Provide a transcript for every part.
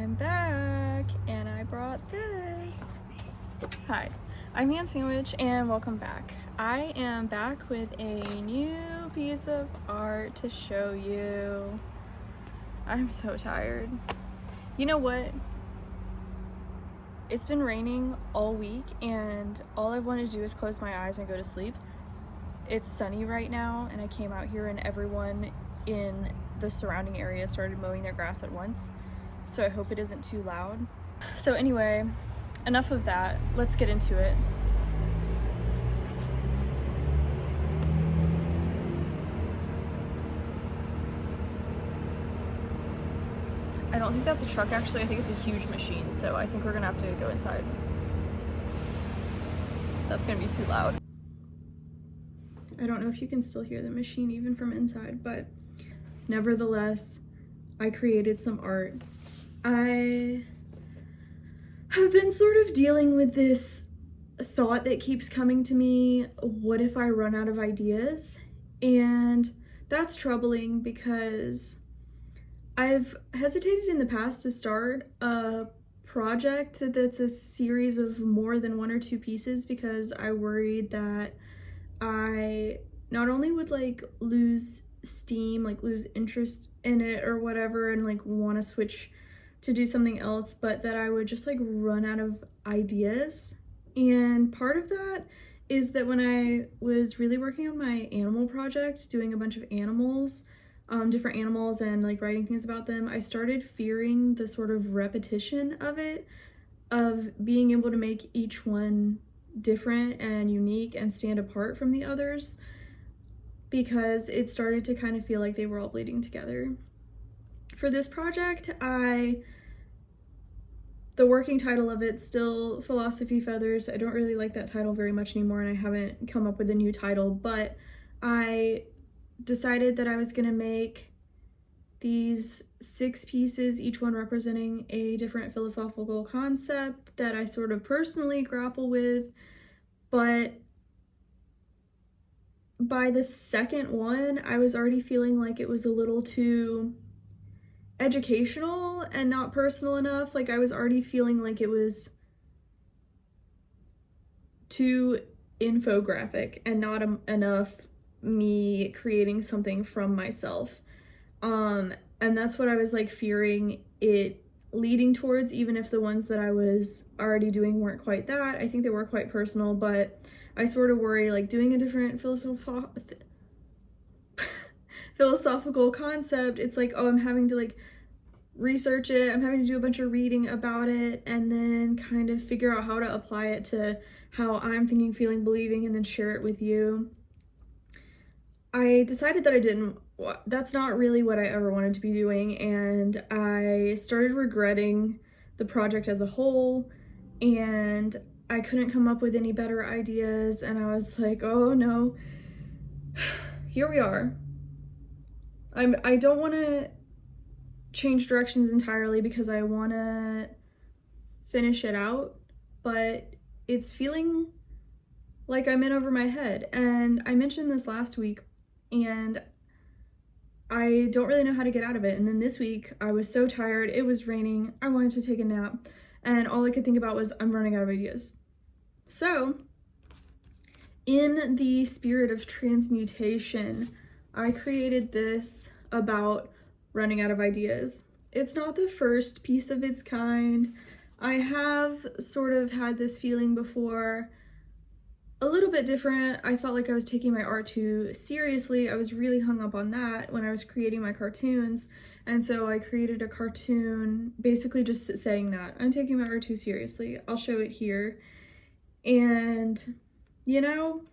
I'm back and I brought this. Hi, I'm Samwich and welcome back. I am back with a new piece of art to show you. I'm so tired. You know what? It's been raining all week and all I want to do is close my eyes and go to sleep. It's sunny right now and I came out here and everyone in the surrounding area started mowing their grass at once. So I hope it isn't too loud. So anyway, enough of that. Let's get into it. I don't think that's a truck actually, I think it's a huge machine, so I think we're gonna have to go inside. That's gonna be too loud. I don't know if you can still hear the machine even from inside, but nevertheless, I created some art. I have been sort of dealing with this thought that keeps coming to me, what if I run out of ideas? And that's troubling because I've hesitated in the past to start a project that's a series of more than one or two pieces because I worried that I not only would lose steam, lose interest in it or whatever and want to switch to do something else, but that I would just run out of ideas. And part of that is that when I was really working on my animal project, doing a bunch of animals, different animals and writing things about them, I started fearing the sort of repetition of it, of being able to make each one different and unique and stand apart from the others, because it started to kind of feel like they were all bleeding together. For this project, the working title of it's still Philosophy Feathers. I don't really like that title very much anymore and I haven't come up with a new title, but I decided that I was gonna make these 6 pieces, each one representing a different philosophical concept that I sort of personally grapple with, but by the second one, I was already feeling like it was a little too educational and not personal enough. I was already feeling like it was too infographic and not enough me creating something from myself. And that's what I was fearing it leading towards, even if the ones that I was already doing weren't quite that. I think they were quite personal, but I sort of worry doing a different philosophical concept, it's oh, I'm having to research it, I'm having to do a bunch of reading about it and then kind of figure out how to apply it to how I'm thinking, feeling, believing, and then share it with you. I decided that that's not really what I ever wanted to be doing, and I started regretting the project as a whole, and I couldn't come up with any better ideas, and I was like, oh no, here we are. I don't want to change directions entirely because I want to finish it out, but it's feeling like I'm in over my head. And I mentioned this last week and I don't really know how to get out of it. And then this week I was so tired, it was raining, I wanted to take a nap, and all I could think about was I'm running out of ideas. So in the spirit of transmutation, I created this about running out of ideas. It's not the first piece of its kind. I have sort of had this feeling before, a little bit different. I felt like I was taking my art too seriously. I was really hung up on that when I was creating my cartoons. And so I created a cartoon basically just saying that I'm taking my art too seriously. I'll show it here. And, you know,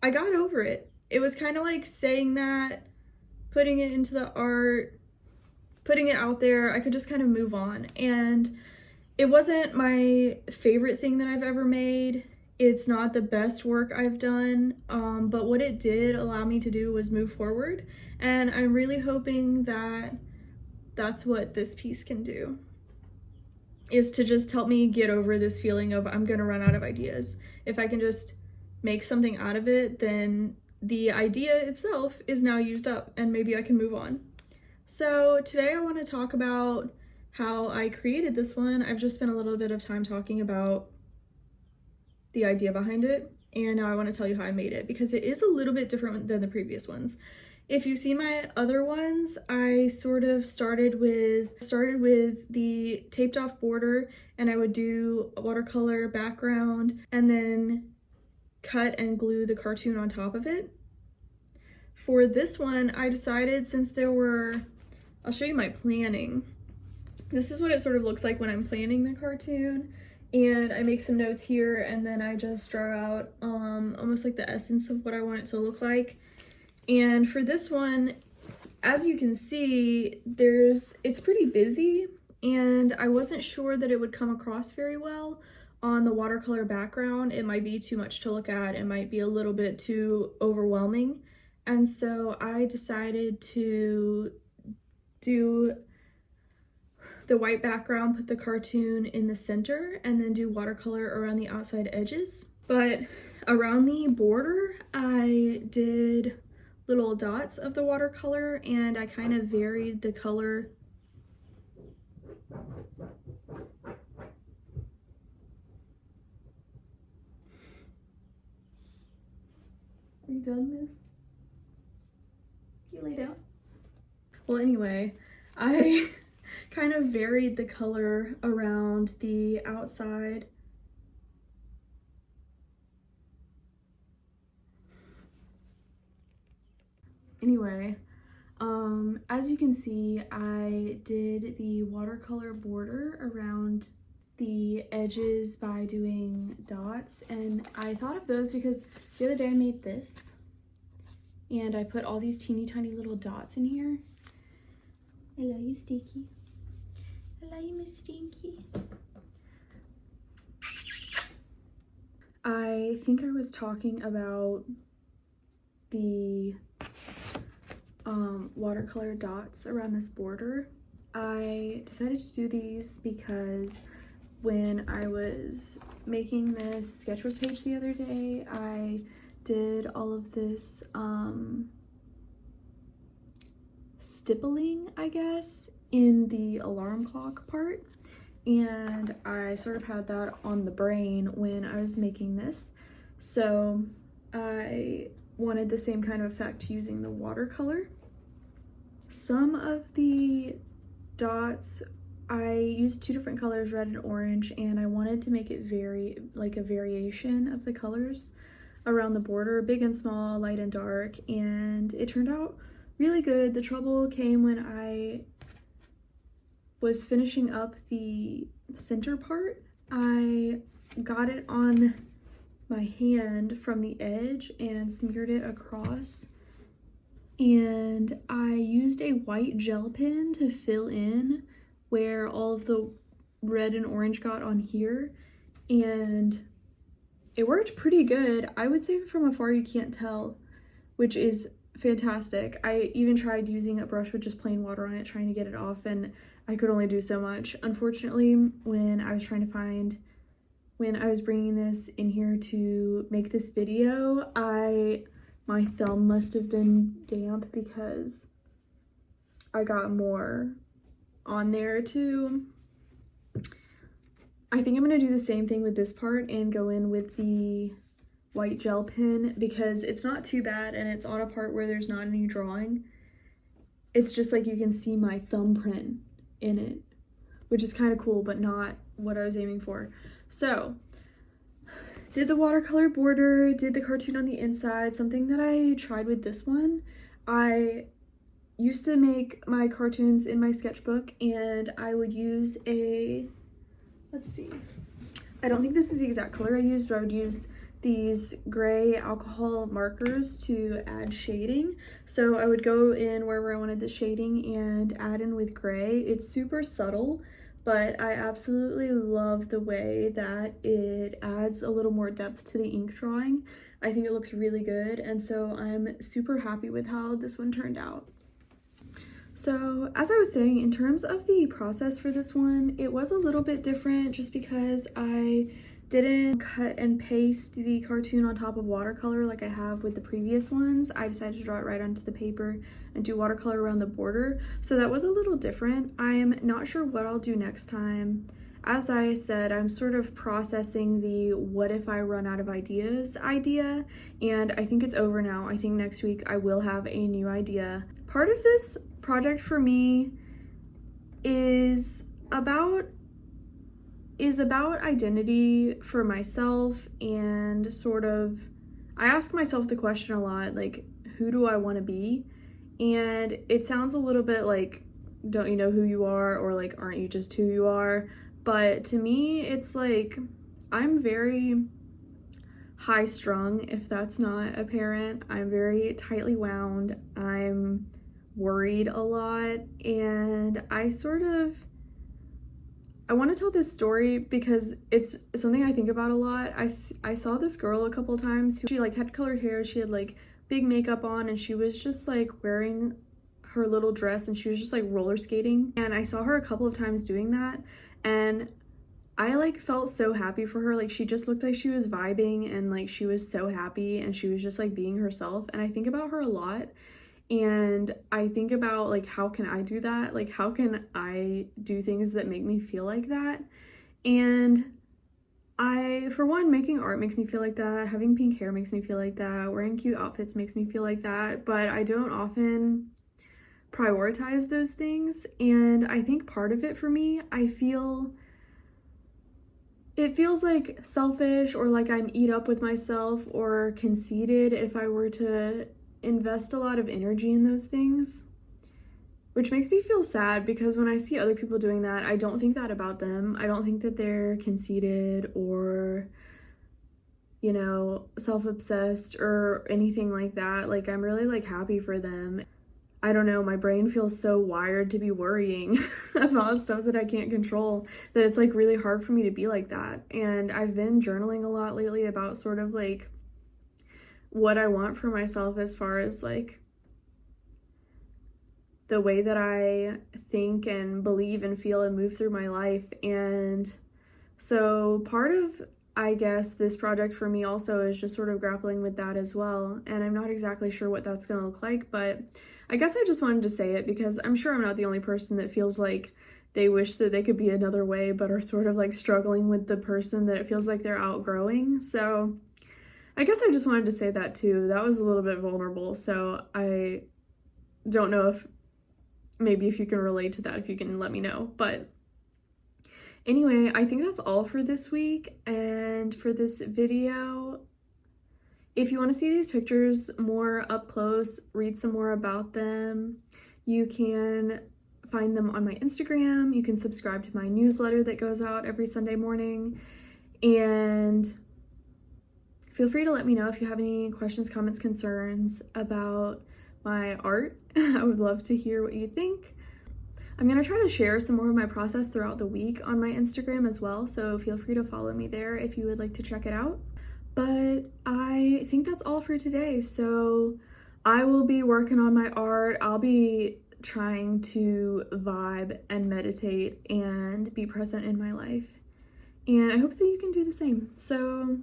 I got over it. It was kind of like saying that, putting it into the art, putting it out there, I could just kind of move on. And it wasn't my favorite thing that I've ever made. It's not the best work I've done, but what it did allow me to do was move forward. And I'm really hoping that that's what this piece can do, is to just help me get over this feeling of I'm gonna run out of ideas. If I can just make something out of it, then the idea itself is now used up and maybe I can move on. So today I want to talk about how I created this one, I've just spent a little bit of time talking about the idea behind it, and now I want to tell you how I made it because it is a little bit different than the previous ones. If you see my other ones, I sort of started with the taped off border, and I would do a watercolor background and then cut and glue the cartoon on top of it. For this one, I decided, since there were, I'll show you my planning. This is what it sort of looks like when I'm planning the cartoon, and I make some notes here, and then I just draw out almost like the essence of what I want it to look like. And for this one, as you can see, it's pretty busy, and I wasn't sure that it would come across very well on the watercolor background. It might be too much to look at, it might be a little bit too overwhelming. And so I decided to do the white background, put the cartoon in the center, and then do watercolor around the outside edges. But around the border, I did little dots of the watercolor, and I kind of varied the color. Are you done, miss? You lay down? Well, anyway, I kind of varied the color around the outside. Anyway, as you can see, I did the watercolor border around the edges by doing dots, and I thought of those because the other day I made this, and I put all these teeny tiny little dots in here. I love you, Stinky. I love you, Miss Stinky. I think I was talking about the watercolor dots around this border. I decided to do these because when I was making this sketchbook page the other day, I did all of this stippling, I guess, in the alarm clock part, and I sort of had that on the brain when I was making this, so I wanted the same kind of effect using the watercolor. Some of the dots, I used two different colors, red and orange, and I wanted to make it like a variation of the colors around the border, big and small, light and dark, and it turned out really good. The trouble came when I was finishing up the center part. I got it on my hand from the edge and smeared it across, and I used a white gel pen to fill in where all of the red and orange got on here, and it worked pretty good. I would say from afar you can't tell, which is fantastic. I even tried using a brush with just plain water on it, trying to get it off, and I could only do so much. Unfortunately, when I was bringing this in here to make this video, my thumb must have been damp because I got more on there too. I think I'm gonna do the same thing with this part and go in with the white gel pen because it's not too bad, and it's on a part where there's not any drawing. It's just like you can see my thumbprint in it, which is kind of cool, but not what I was aiming for. So, did the watercolor border, did the cartoon on the inside. Something that I tried with this one, I used to make my cartoons in my sketchbook, and I would use let's see, I don't think this is the exact color I used, but I would use these gray alcohol markers to add shading. So I would go in wherever I wanted the shading and add in with gray. It's super subtle, but I absolutely love the way that it adds a little more depth to the ink drawing. I think it looks really good, and so I'm super happy with how this one turned out. So as I was saying, in terms of the process for this one, it was a little bit different just because I didn't cut and paste the cartoon on top of watercolor like I have with the previous ones. I decided to draw it right onto the paper and do watercolor around the border. So that was a little different. I'm not sure what I'll do next time. As I said, I'm sort of processing the what if I run out of ideas idea, and I think it's over now. I think next week I will have a new idea. Part of this project for me is about identity for myself, and sort of, I ask myself the question a lot, like, who do I want to be? And it sounds a little bit like, don't you know who you are, or like, aren't you just who you are? But to me, it's like, I'm very high strung, if that's not apparent. I'm very tightly wound. I'm worried a lot, and I want to tell this story because it's something I think about a lot. I saw this girl a couple times. She like had colored hair, she had like big makeup on, and she was just like wearing her little dress, and she was just like roller skating. And I saw her a couple of times doing that, and I like felt so happy for her. Like, she just looked like she was vibing, and like she was so happy, and she was just like being herself. And I think about her a lot, and I think about like, how can I do that? Like, how can I do things that make me feel like that? And for one, making art makes me feel like that. Having pink hair makes me feel like that. Wearing cute outfits makes me feel like that. But I don't often prioritize those things. And I think part of it for me, it feels like selfish, or like I'm eat up with myself or conceited if I were to invest a lot of energy in those things, which makes me feel sad, because when I see other people doing that, I don't think that about them. I don't think that they're conceited or, you know, self-obsessed or anything like that. Like, I'm really like happy for them. I don't know, my brain feels so wired to be worrying about stuff that I can't control, that it's like really hard for me to be like that. And I've been journaling a lot lately about sort of like what I want for myself, as far as like the way that I think and believe and feel and move through my life. And so part of, I guess, this project for me also is just sort of grappling with that as well. And I'm not exactly sure what that's going to look like, but I guess I just wanted to say it because I'm sure I'm not the only person that feels like they wish that they could be another way, but are sort of like struggling with the person that it feels like they're outgrowing. So I guess I just wanted to say that too. That was a little bit vulnerable, so I don't know if maybe if you can relate to that, if you can let me know. But anyway, I think that's all for this week and for this video. If you want to see these pictures more up close, read some more about them, you can find them on my Instagram. You can subscribe to my newsletter that goes out every Sunday morning, and feel free to let me know if you have any questions, comments, concerns about my art. I would love to hear what you think. I'm going to try to share some more of my process throughout the week on my Instagram as well, so feel free to follow me there if you would like to check it out. But I think that's all for today, so I will be working on my art. I'll be trying to vibe and meditate and be present in my life, and I hope that you can do the same. So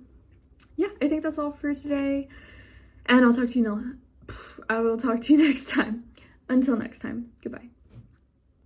yeah, I think that's all for today, and I will talk to you next time. Until next time, goodbye.